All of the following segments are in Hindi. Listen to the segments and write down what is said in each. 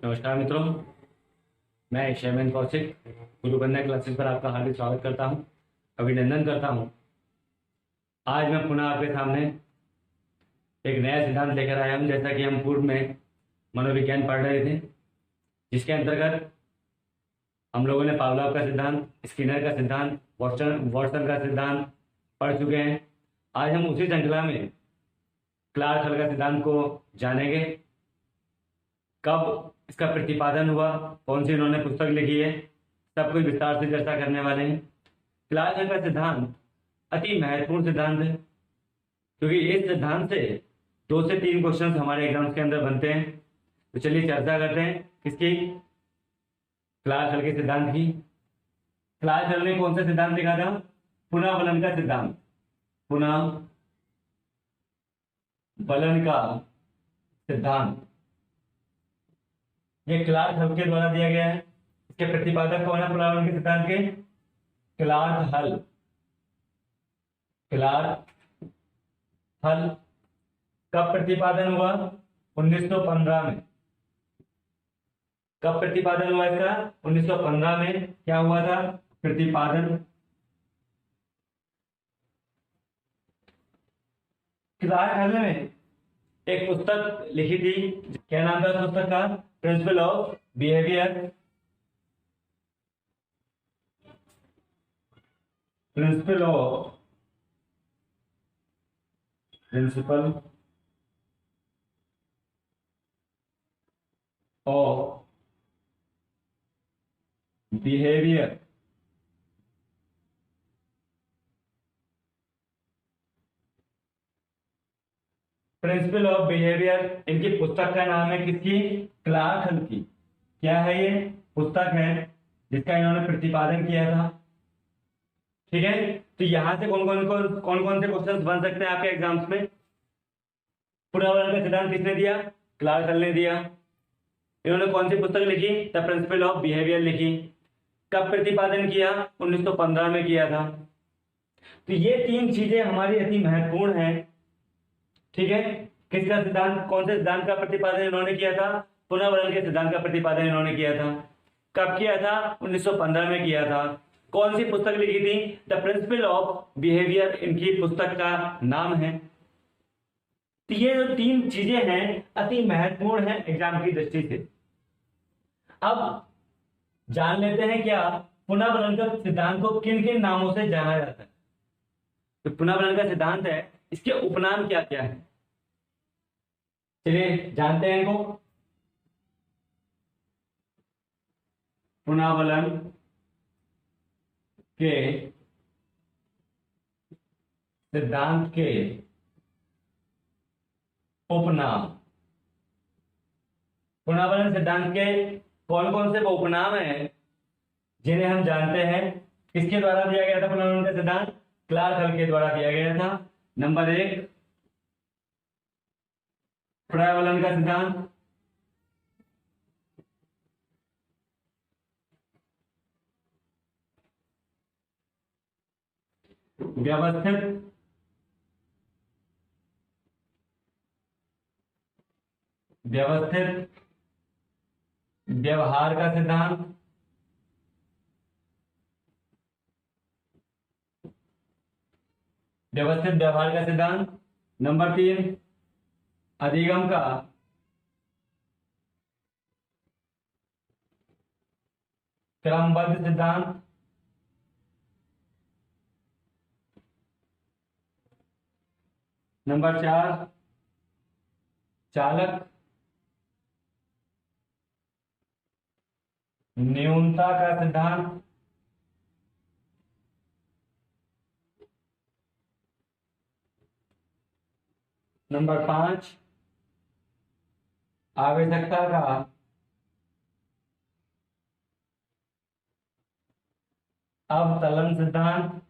नमस्कार मित्रों। मैं शैमेन कौशिक गुरु कन्या क्लासेस पर आपका हार्दिक स्वागत करता हूं, अभिनंदन करता हूं। आज मैं पुनः आपके सामने एक नया सिद्धांत लेकर आया हूं। जैसा कि हम पूर्व में मनोविज्ञान पढ़ रहे थे, जिसके अंतर्गत हम लोगों ने पावलोव का सिद्धांत, स्किनर का सिद्धांत, वॉटसन का सिद्धांत पढ़ चुके हैं। आज हम उसी श्रृंखला में क्लार्क हल का सिद्धांत को जानेंगे। कब इसका प्रतिपादन हुआ, कौन सी इन्होंने पुस्तक लिखी है, सब कुछ विस्तार से चर्चा करने वाले हैं। क्लार्क हल का सिद्धांत अति महत्वपूर्ण सिद्धांत है, क्योंकि इस सिद्धांत से 2 से 3 क्वेश्चन हमारे एग्जाम्स के अंदर बनते हैं। तो चलिए चर्चा करते हैं किसकी, क्लार्क हल के सिद्धांत की। क्लार्क हल ने कौन सा सिद्धांत लिखा था? पुनर्वलन का सिद्धांत। पुनः बलन का सिद्धांत ये क्लार्क हल के द्वारा दिया गया है। इसके प्रतिपादक कौन है पुनर्वलन के सिद्धांत के? क्लार्क हल। क्लार्क हल कब प्रतिपादन हुआ? 1915 में। कब प्रतिपादन हुआ इसका? 1915 में। क्या हुआ था प्रतिपादन? क्लार्क हल ने एक पुस्तक लिखी थी। क्या नाम था उस पुस्तक का? Principle of behaviour. Principle of behaviour. Principle of behaviour इनकी पुस्तक का नाम है। किसकी? क्लार्क हल की। क्या है ये? पुस्तक है जिसका इन्होंने प्रतिपादन किया था। ठीक है, तो यहां से कौन कौन से क्वेश्चंस बन सकते हैं आपके एग्जाम्स में? पुनर्वलन का सिद्धांत किसने दिया? क्लार्क हल ने दिया। इन्होंने कौन सी पुस्तक लिखी? द प्रिंसिपल ऑफ बिहेवियर लिखी। कब प्रतिपादन किया? 1915 में किया था। तो ये 3 चीजें हमारी अति महत्वपूर्ण हैं। ठीक है, किसका सिद्धांत, कौन से सिद्धांत का प्रतिपादन इन्होंने किया था? पुनर्वलन के सिद्धांत का प्रतिपादन इन्होंने किया था। कब किया था? 1915 में किया था। कौन सी पुस्तक लिखी थी? द प्रिंसिपल ऑफ बिहेवियर इनकी पुस्तक का नाम है। तो ये जो 3 चीजें हैं अति महत्वपूर्ण है एग्जाम की दृष्टि से। अब जान लेते हैं क्या पुनर्वलन का सिद्धांत को किन किन नामों से जाना जाता है। तो पुनर्वलन का सिद्धांत है, इसके उपनाम क्या क्या है, चलिए जानते हैं इनको। पुनर्वलन के सिद्धांत के उपनाम। पुनर्वलन सिद्धांत के कौन कौन से वो उपनाम हैं जिन्हें हम जानते हैं? किसके द्वारा दिया गया था पुनर्वलन का सिद्धांत? क्लार्क हल के द्वारा दिया गया था। नंबर 1 प्रवलन का सिद्धांत। व्यवस्थित व्यवस्थित व्यवहार का सिद्धांत। व्यवस्थित व्यवहार का सिद्धांत। नंबर 3 अधिगम का क्रमबद्ध सिद्धांत। नंबर 4 चालक न्यूनता का सिद्धांत। नंबर 5 आवश्यकता का अवतलन सिद्धांत।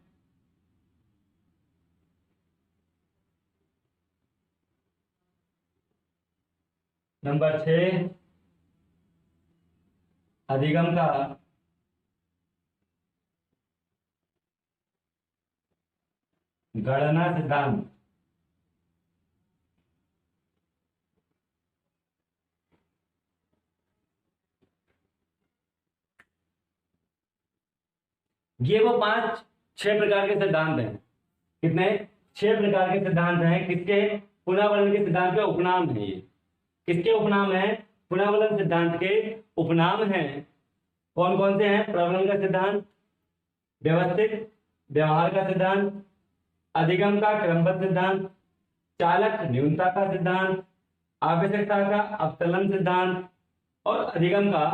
नंबर 6 अधिगम का गणना सिद्धांत। ये वो 6 प्रकार के सिद्धांत हैं। कितने? 6 प्रकार के सिद्धांत हैं। किसके? पुनर्वलन के सिद्धांत के उपनाम है ये। किसके उपनाम है? पुनर्वलन सिद्धांत के उपनाम हैं। कौन कौन से हैं? प्रबलन का सिद्धांत, व्यवस्थित व्यवहार का सिद्धांत, अधिगम का क्रमबद्ध सिद्धांत, चालक न्यूनता का सिद्धांत, आवश्यकता का अवतलन सिद्धांत और अधिगम का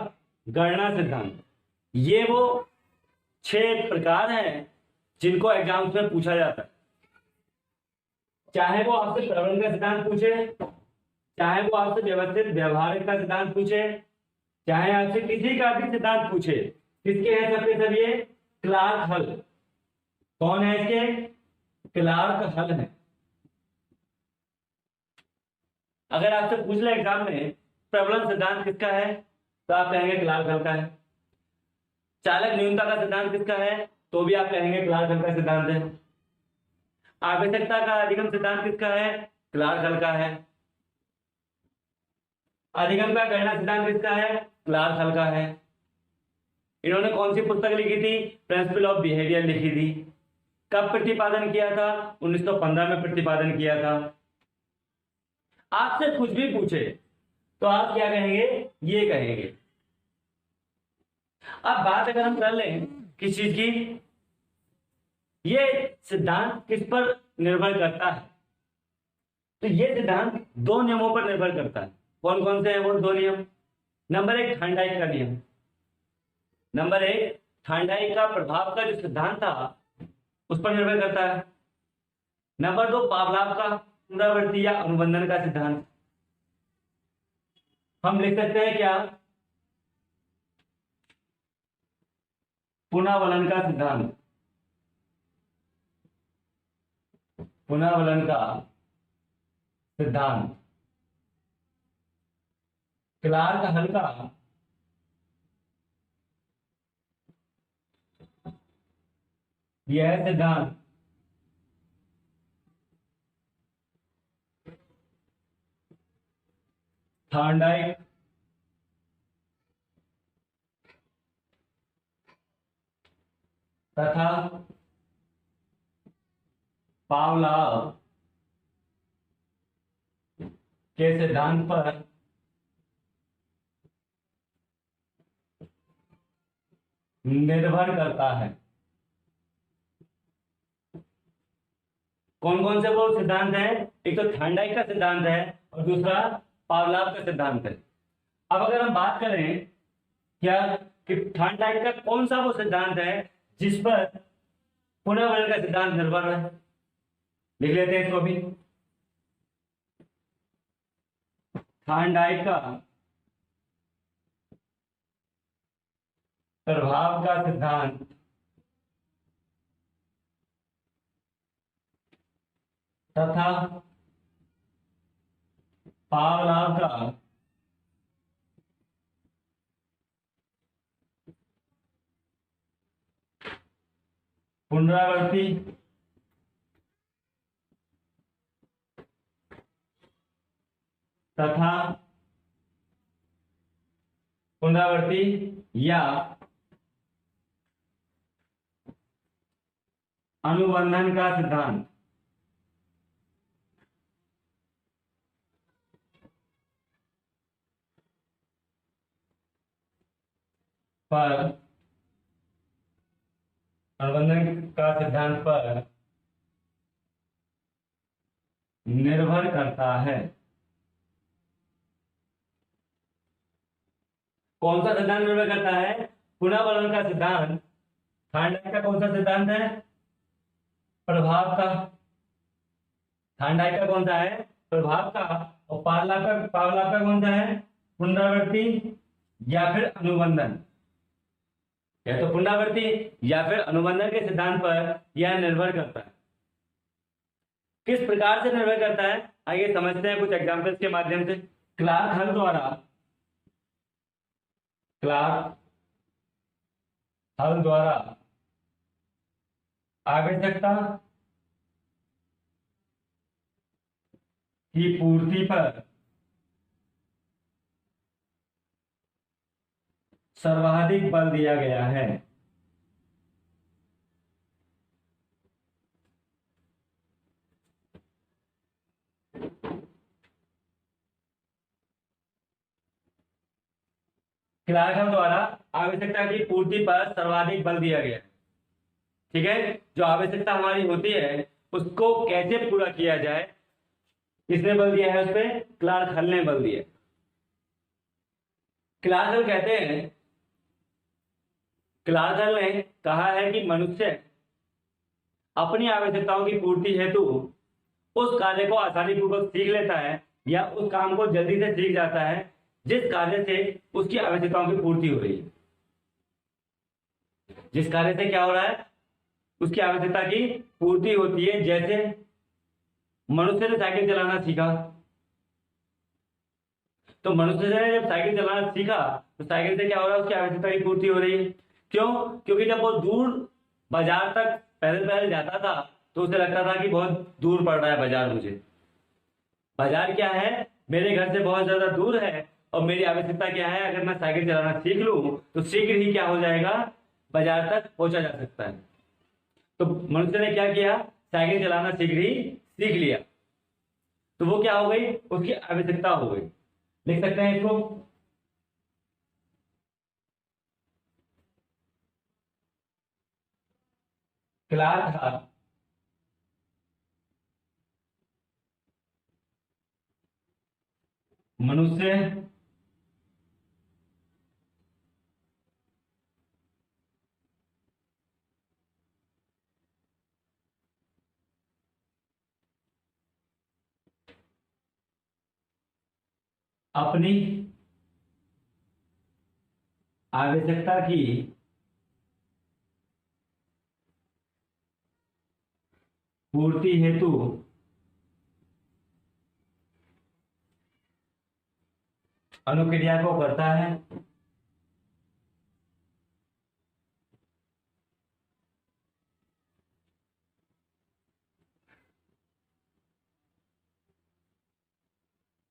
गणना सिद्धांत। ये वो 6 प्रकार हैं जिनको एग्जाम्स में पूछा जाता है। चाहे वो आपसे प्रबलन का सिद्धांत पूछे, चाहे वो आपसे व्यवस्थित व्यवहारिक का सिद्धांत पूछे, चाहे आपसे किसी का भी सिद्धांत पूछे, किसके हैं सबके सब ये? क्लार्क हल। कौन है इसके? क्लार्क हल है। अगर आपसे पूछ ले एग्जाम में प्रबलन सिद्धांत किसका है, तो आप कहेंगे क्लार्क हल का है। चालक न्यूनता का सिद्धांत किसका है, तो भी आप कहेंगे क्लार्क हल का सिद्धांत है। आवश्यकता का अधिगम सिद्धांत किसका है? क्लार्क हल का है। अधिगम का गणना सिद्धांत किसका है? क्लार्क हल का है। इन्होंने कौन सी पुस्तक लिखी थी? प्रिंसिपल ऑफ बिहेवियर लिखी थी। कब प्रतिपादन किया था? 1915 में प्रतिपादन किया था। आपसे कुछ भी पूछे तो आप क्या कहेंगे? ये कहेंगे। अब बात अगर हम कर लें किस चीज की, ये सिद्धांत किस पर निर्भर करता है, तो ये सिद्धांत 2 नियमों पर निर्भर करता है। कौन कौन से हैं वो 2 नियम? नंबर 1 थॉर्नडाइक का नियम। नंबर 1 थॉर्नडाइक का प्रभाव का जो सिद्धांत था उस पर निर्भर करता है। नंबर 2 पावलाव का पुनरावृत्ति या अनुबंधन का सिद्धांत। हम लिख सकते हैं क्या? पुनर्वलन का सिद्धांत। पुनर्वलन का सिद्धांत। क्लार्क हल का यह सिद्धांत थॉर्नडाइक तथा पावलाव के सिद्धांत पर निर्भर करता है। कौन कौन से वो सिद्धांत हैं? एक तो थॉर्नडाइक का सिद्धांत है और दूसरा पावलाव का सिद्धांत है। अब अगर हम बात करें क्या कि थॉर्नडाइक का कौन सा वो सिद्धांत है जिस पर पुनर्वलन का सिद्धांत निर्भर है, लिख लेते हैं इसको भी। थॉर्नडाइक का प्रभाव का सिद्धांत तथा पावलाव का पुनरावृत्ति तथा पुनरावृत्ति या अनुबंधन का सिद्धांत पर अनुबंधन का सिद्धांत पर निर्भर करता है। कौन सा सिद्धांत निर्भर करता है? पुनर्वलन का सिद्धांत। थॉर्नडाइक का कौन सा सिद्धांत है? प्रभाव का। थॉर्नडाइक का कौन सा है? प्रभाव का। और पावलाव का कौन सा है? पुनरावृत्ति या फिर अनुबंधन। या तो पुनरावृत्ति या फिर अनुबंधन के सिद्धांत पर यह निर्भर करता है। किस प्रकार से निर्भर करता है आइए समझते हैं कुछ एग्जांपल्स के माध्यम से। क्लार्क हल द्वारा आवश्यकता की पूर्ति पर सर्वाधिक बल दिया गया है। क्लार्क हल द्वारा आवश्यकता की पूर्ति पर सर्वाधिक बल दिया गया। ठीक है, जो आवश्यकता हमारी होती है उसको कैसे पूरा किया जाए, किसने बल दिया है उस पर? क्लार्क हल ने बल दिया। क्लार्क हल कहते हैं, क्लार्क हल ने कहा है कि मनुष्य अपनी आवश्यकताओं की पूर्ति हेतु उस कार्य को आसानी पूर्वक सीख लेता है या उस काम को जल्दी से सीख जाता है जिस कार्य से उसकी आवश्यकताओं की पूर्ति हो रही है। जिस कार्य से क्या हो रहा है? उसकी आवश्यकता की पूर्ति होती है। जैसे मनुष्य ने साइकिल चलाना सीखा, तो मनुष्य ने जब साइकिल चलाना सीखा तो साइकिल से क्या हो रहा है? उसकी आवश्यकता की पूर्ति हो रही है। क्यों? क्योंकि जब वो दूर बाजार तक पैदल पैदल जाता था तो उसे लगता था कि बहुत दूर पड़ रहा है बाजार, मुझे बाजार क्या है, मेरे घर से बहुत ज्यादा दूर है, और मेरी आवश्यकता क्या है, अगर मैं साइकिल चलाना सीख लूं तो शीघ्र ही क्या हो जाएगा, बाजार तक पहुंचा जा सकता है। तो मनुष्य ने क्या किया? साइकिल चलाना शीघ्र ही सीख लिया, तो वो क्या हो गई? उसकी आवश्यकता हो गई। लिख सकते हैं इसको, क्लार्क हल मनुष्य अपनी आवश्यकता की पूर्ति हेतु अनुक्रिया को करता है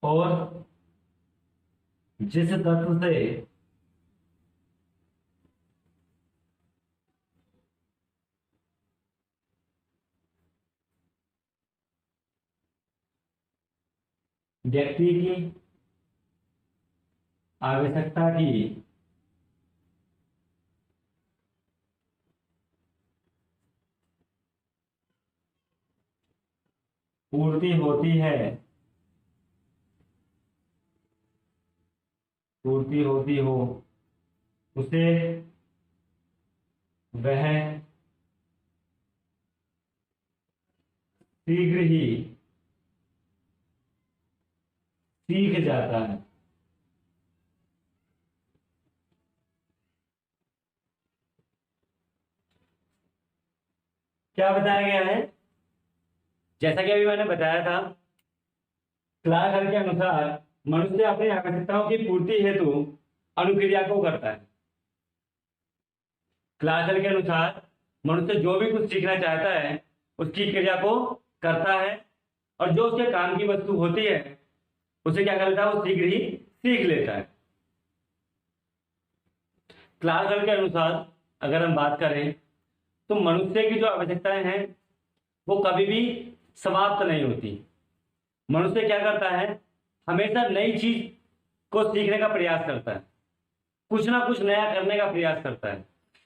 और जिस तत्व से व्यक्ति की आवश्यकता की पूर्ति होती है, पूर्ति होती हो, उसे वह शीघ्र ही सीख जाता है। क्या बताया गया है? जैसा कि अभी मैंने बताया था, क्लार्क हल के अनुसार मनुष्य अपनी आवश्यकताओं की पूर्ति हेतु अनुक्रिया को करता है। क्लार्क हल के अनुसार मनुष्य जो भी कुछ सीखना चाहता है उसकी क्रिया को करता है, और जो उसके काम की वस्तु होती है उसे क्या कर लेता है? वो शीघ्र ही सीख लेता है। क्लार्क हल के अनुसार अगर हम बात करें तो मनुष्य की जो आवश्यकताएं हैं वो कभी भी समाप्त नहीं होती। मनुष्य क्या करता है? हमेशा नई चीज को सीखने का प्रयास करता है, कुछ ना कुछ नया करने का प्रयास करता है।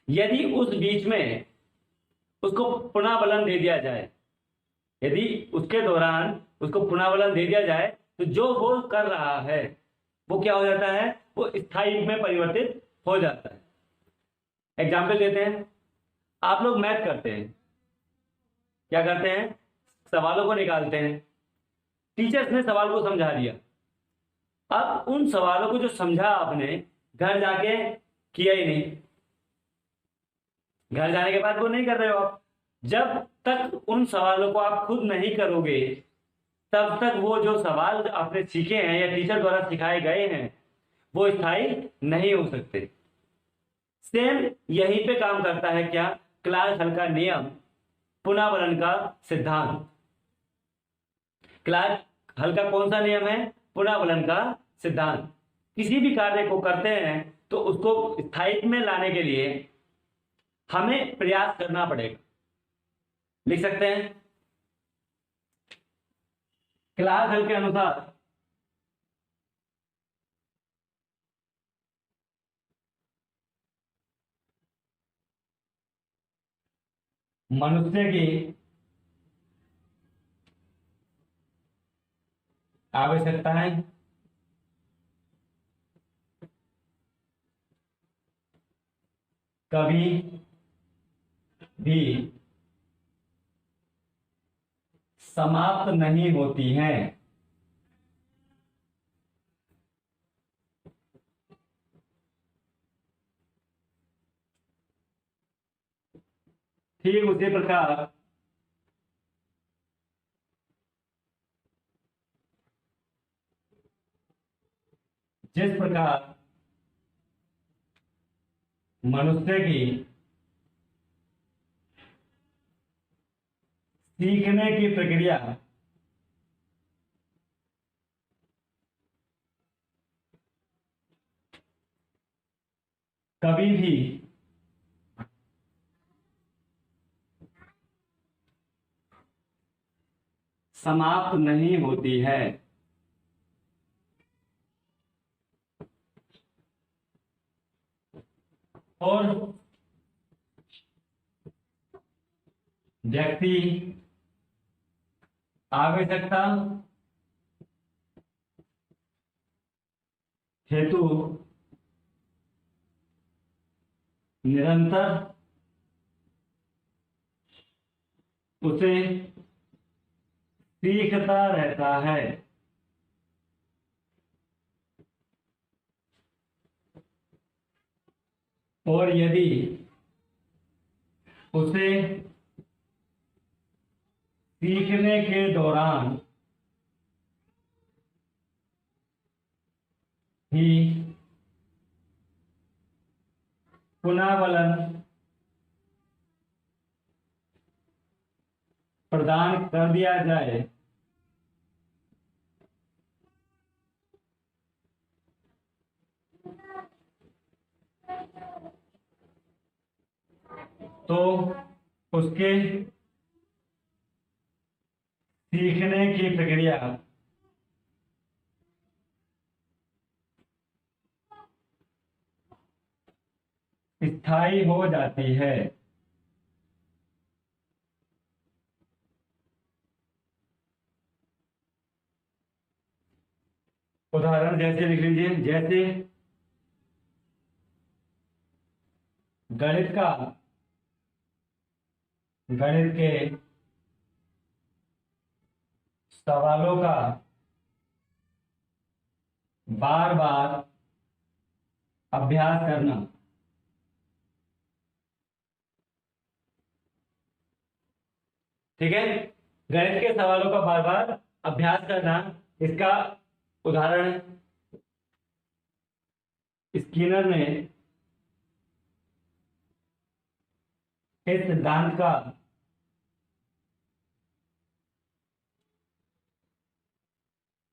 यदि उस बीच में उसको पुनः बलन दे दिया जाए, यदि उसके दौरान उसको पुनः बलन दे दिया जाए तो जो वो कर रहा है वो क्या हो जाता है? वो स्थायी में परिवर्तित हो जाता है। एग्जाम्पल देते हैं, आप लोग मैथ करते हैं, क्या करते हैं? सवालों को निकालते हैं। टीचर्स ने सवाल को समझा दिया, अब उन सवालों को जो समझा आपने घर जाके किया ही नहीं, घर जाने के बाद वो नहीं कर रहे हो आप। जब तक उन सवालों को आप खुद नहीं करोगे तब तक वो जो सवाल आपने सीखे हैं या टीचर द्वारा सिखाए गए हैं वो स्थायी नहीं हो सकते। सेम यहीं पे काम करता है क्या? क्लार्क हल का नियम, पुनर्वलन का सिद्धांत। क्लार्क हल का कौन सा नियम है? पुनर्वलन का सिद्धांत। किसी भी कार्य को करते हैं तो उसको स्थायित्व में लाने के लिए हमें प्रयास करना पड़ेगा। लिख सकते हैं, क्लार्क हल के अनुसार मनुष्य की आवश्यकताएं कभी भी समाप्त नहीं होती हैं। ठीक उसी प्रकार जिस प्रकार मनुष्य की सीखने की प्रक्रिया कभी भी समाप्त नहीं होती है। और व्यक्ति आवश्यकता हेतु निरंतर उसे सीखता रहता है। और यदि उसे सीखने के दौरान ही पुनर्वलन प्रदान कर दिया जाए तो उसके सीखने की प्रक्रिया स्थायी हो जाती है। उदाहरण जैसे लिख लीजिए, जैसे गणित के सवालों का बार बार अभ्यास करना। ठीक है, गणित के सवालों का बार बार अभ्यास करना, इसका उदाहरण स्किनर ने इस सिद्धांत का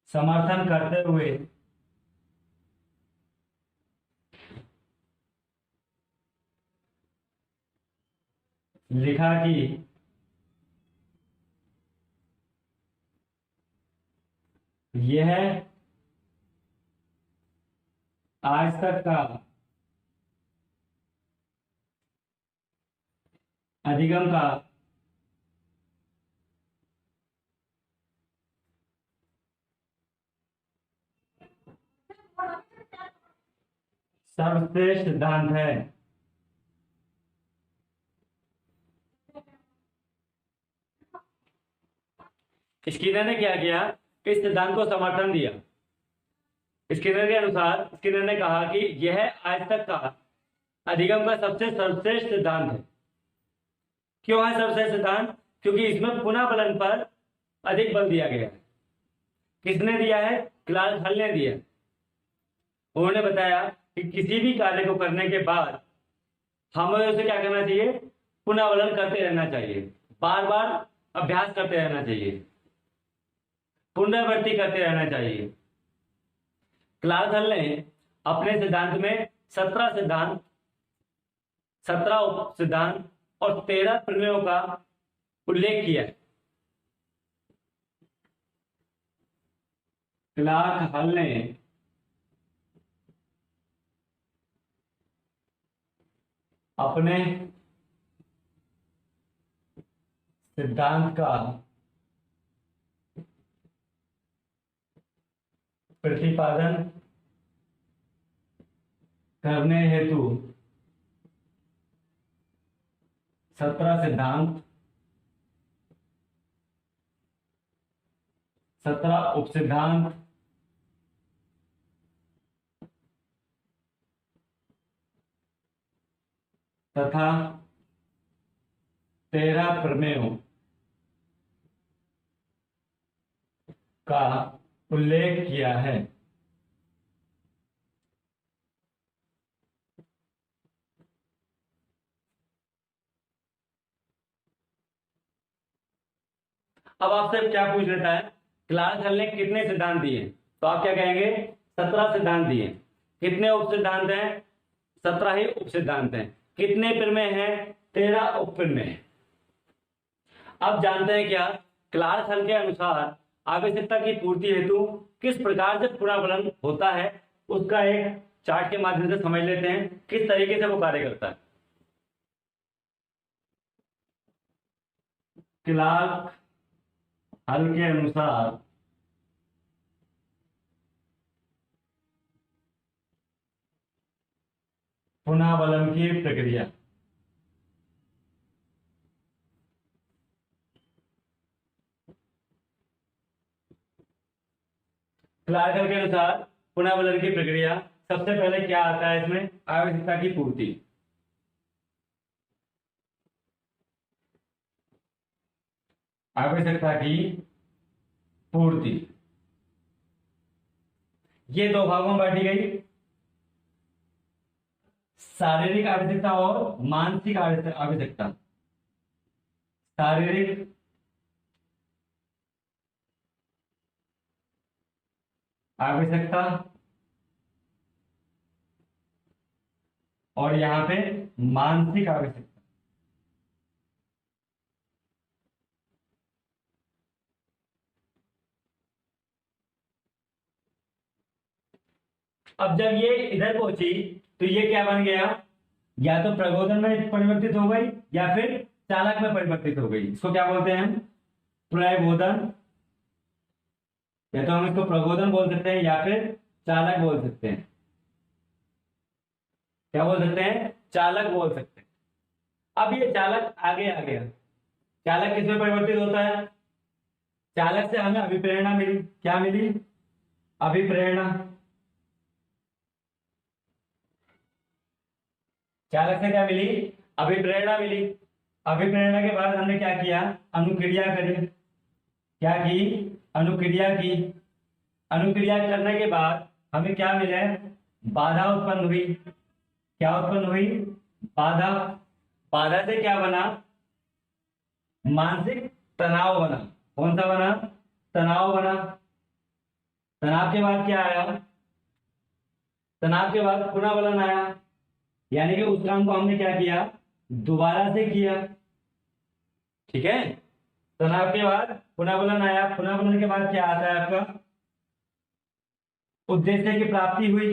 समर्थन करते हुए लिखा कि यह आज तक का अधिगम का सर्वश्रेष्ठ सिद्धांत है। स्किनर ने क्या किया, इस सिद्धांत को समर्थन दिया। स्किनर के अनुसार, स्किनर ने कहा कि यह आज तक का अधिगम का सबसे सर्वश्रेष्ठ सिद्धांत है। क्यों है सर्वश्रेष्ठ सिद्धांत? क्योंकि इसमें पुनः फलन पर अधिक बल दिया गया है। किसने दिया है? क्लार्क हल ने दिया। उन्होंने बताया कि किसी भी कार्य को करने के बाद हमें उसे क्या करना चाहिए? पुनर्वलन करते रहना चाहिए, बार बार अभ्यास करते रहना चाहिए, पुनरावृत्ति करते रहना चाहिए। क्लार्क हल ने अपने सिद्धांत में 17 उप सिद्धांत और 13 प्रमेयों का उल्लेख किया है। क्लार्क हल ने अपने सिद्धांत का प्रतिपादन करने हेतु 17 सिद्धांत, 17 उपसिद्धांत तथा 13 प्रमेयों का उल्लेख किया है। अब आपसे क्या पूछ लेता है, क्लार्क हल ने कितने सिद्धांत दिए, तो आप क्या कहेंगे, 17 सिद्धांत दिए। कितने उपसिद्धांत हैं, 17 ही उपसिद्धांत हैं। कितने प्रमेय हैं, 13 उपप्रमेय हैं। अब जानते हैं क्या, क्लार्क हल के अनुसार आवश्यकता की पूर्ति हेतु किस प्रकार से पुनर्वलन होता है, उसका एक चार्ट के माध्यम से समझ लेते हैं किस तरीके से वो कार्य करता है। क्लार्क हल के अनुसार पुनर्वलन की प्रक्रिया, क्लार्क हल के अनुसार पुनर्वलन की प्रक्रिया, सबसे पहले क्या आता है इसमें, आवश्यकता की पूर्ति। आवश्यकता की पूर्ति ये दो भागों में बांटी गई, शारीरिक आवश्यकता और मानसिक आवश्यकता। शारीरिक आवश्यकता और यहां पे मानसिक आवश्यकता। अब जब ये इधर पहुंची तो ये क्या बन गया, या तो प्रबोधन में परिवर्तित हो गई या फिर चालक में परिवर्तित हो गई। इसको क्या बोलते हैं हम, प्रबोधन, या तो हम इसको प्रबोधन बोल सकते हैं या फिर चालक बोल सकते हैं। क्या बोल सकते हैं, चालक बोल सकते हैं। अब ये चालक आगे आ गया, चालक किसमें परिवर्तित होता है, चालक से हमें अभिप्रेरणा मिली। क्या मिली, अभिप्रेरणा। चालक से क्या मिली, अभिप्रेरणा मिली। अभिप्रेरणा के बाद हमने क्या किया, अनुक्रिया करी। क्या की, अनुक्रिया की। अनुक्रिया करने के बाद हमें क्या मिला, बाधा उत्पन्न हुई। क्या उत्पन्न हुई, बाधा। बाधा से क्या बना, मानसिक तनाव बना। कौन सा बना, तनाव बना। तनाव के बाद क्या आया, तनाव के बाद पुनर्वलन आया, यानी कि उस काम को हमने क्या किया, दोबारा से किया। ठीक है, तनाव के बाद पुनर्वलन आया। पुनर्वलन के बाद क्या आता है आपका, उद्देश्य की प्राप्ति हुई।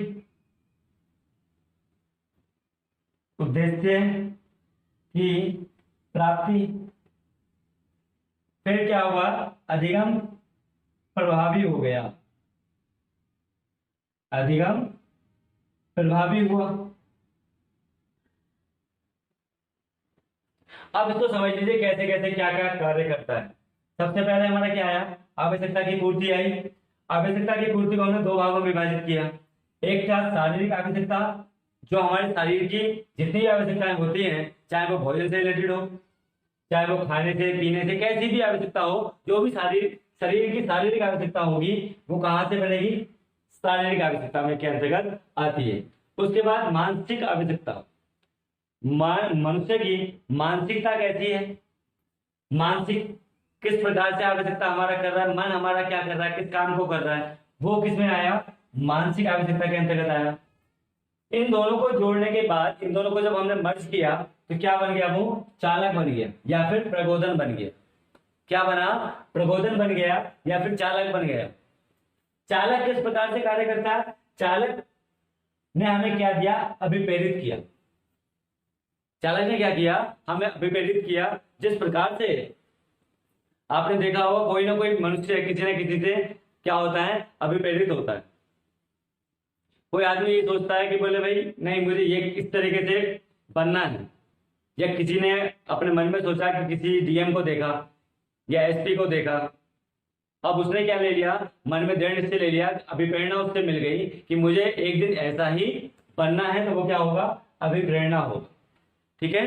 उद्देश्य की प्राप्ति। फिर क्या हुआ, अधिगम प्रभावी हो गया। अधिगम प्रभावी हुआ। अब इसको समझ लीजिए कैसे कैसे क्या क्या कार्य करता है। सबसे पहले हमारा क्या आया, आवश्यकता की पूर्ति आई। आवश्यकता की पूर्ति को हमने दो भागों में विभाजित किया। एक था शारीरिक आवश्यकता, जो हमारे शरीर की जितनी भी आवश्यकताएं होती हैं, चाहे वो भोजन से रिलेटेड हो, चाहे वो खाने से पीने से, कैसी भी आवश्यकता हो, जो भी शरीर की शारीरिक आवश्यकता होगी वो कहाँ से बनेगी, शारीरिक आवश्यकता में के अंतर्गत आती है। उसके बाद मानसिक आवश्यकता, मनुष्य की मानसिकता कैसी है, मानसिक किस प्रकार से आवश्यकता हमारा कर रहा है, मन हमारा क्या कर रहा है, किस काम को कर रहा है, वो किस में आया, मानसिक आवश्यकता के अंतर्गत आया। इन दोनों को जोड़ने के बाद, इन दोनों को जब हमने मर्ज किया तो क्या बन गया, वो चालक बन गया या फिर प्रबोधन बन गया। क्या बना, प्रबोधन बन गया या फिर चालक बन गया। चालक किस प्रकार से कार्य करता है? चालक ने हमें क्या दिया? अभिप्रेरित किया। चालक ने क्या किया? हमें अभिप्रेरित किया। जिस प्रकार से आपने देखा होगा कोई ना कोई मनुष्य किसी न किसी से क्या होता है? अभिप्रेरित होता है। कोई आदमी ये सोचता है कि बोले भाई नहीं मुझे ये इस तरीके से बनना है, या किसी ने अपने मन में सोचा कि किसी डीएम को देखा या एसपी को देखा, अब उसने क्या ले लिया? मन में दृढ़ निश्चय ले लिया, अभिप्रेरणा उससे मिल गई कि मुझे एक दिन ऐसा ही बनना है, तो वो क्या होगा? अभिप्रेरणा होगा। ठीक है।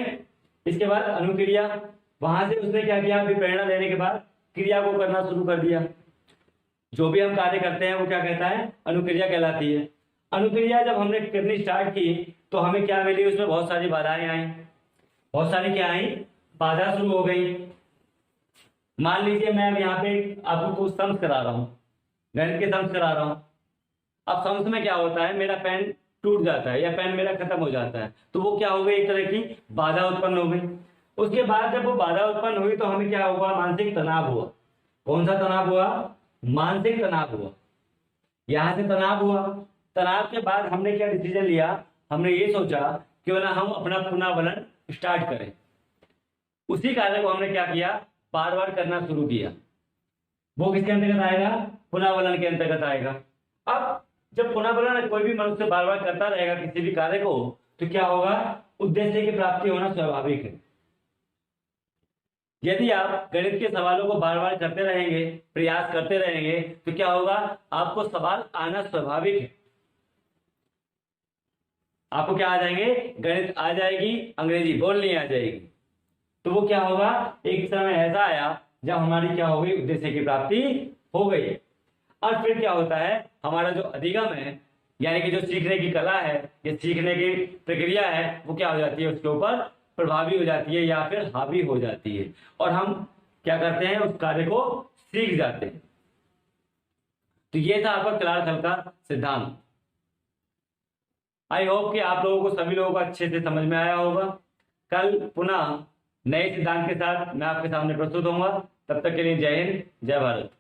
इसके बाद अनुक्रिया, वहां से उसने क्या किया? अभिप्रेरणा लेने के बाद क्रिया को करना शुरू कर दिया। जो भी हम कार्य करते हैं वो क्या कहता है? अनुक्रिया कहलाती है। अनुक्रिया जब हमने करनी स्टार्ट की तो हमें क्या मिली? उसमें बहुत सारी बाधाएं आई। बहुत सारी क्या आई? बाधा शुरू हो गई। मान लीजिए मैं यहाँ पे आपको कुछ सम्स करा रहा हूँ, गणित के सम्स करा रहा हूँ। अब सम्स में क्या होता है? मेरा पेन टूट जाता है या पेन मेरा खत्म हो जाता है, तो वो क्या हो गई? एक तरह की बाधा उत्पन्न हो गई। उसके बाद जब वो बाधा उत्पन्न हुई तो हमें क्या हुआ? मानसिक तनाव हुआ। कौन सा तनाव हुआ? मानसिक तनाव हुआ। यहां से तनाव हुआ। तनाव के बाद हमने क्या डिसीजन लिया? हमने ये सोचा क्यों ना हम अपना पुनर्वलन स्टार्ट करें। उसी कार्य को हमने क्या किया? बार बार करना शुरू किया। वो किसके अंतर्गत आएगा? पुनर्वलन के अंतर्गत आएगा। अब जब पुनर्वलन कोई भी मनुष्य बार बार करता रहेगा किसी भी कार्य को, तो क्या होगा? उद्देश्य की प्राप्ति होना स्वाभाविक है। यदि आप गणित के सवालों को बार बार करते रहेंगे, प्रयास करते रहेंगे, तो क्या होगा? आपको सवाल आना स्वाभाविक है। आपको क्या आ जाएंगे? गणित आ जाएगी, अंग्रेजी बोलनी आ जाएगी। तो वो क्या होगा? एक समय ऐसा आया जब हमारी क्या हो गई? उद्देश्य की प्राप्ति हो गई। और फिर क्या होता है? हमारा जो अधिगम है, यानी कि जो सीखने की कला है या सीखने की प्रक्रिया है, वो क्या हो जाती है? उसके ऊपर प्रभावी हो जाती है या फिर हावी हो जाती है, और हम क्या करते हैं? उस कार्य को सीख जाते हैं। तो ये था आपका क्लार्क हल का सिद्धांत। आई होप कि आप लोगों को, सभी लोगों को अच्छे से समझ में आया होगा। कल पुनः नए सिद्धांत के साथ मैं आपके सामने प्रस्तुत होऊंगा। तब तक के लिए जय हिंद, जय भारत।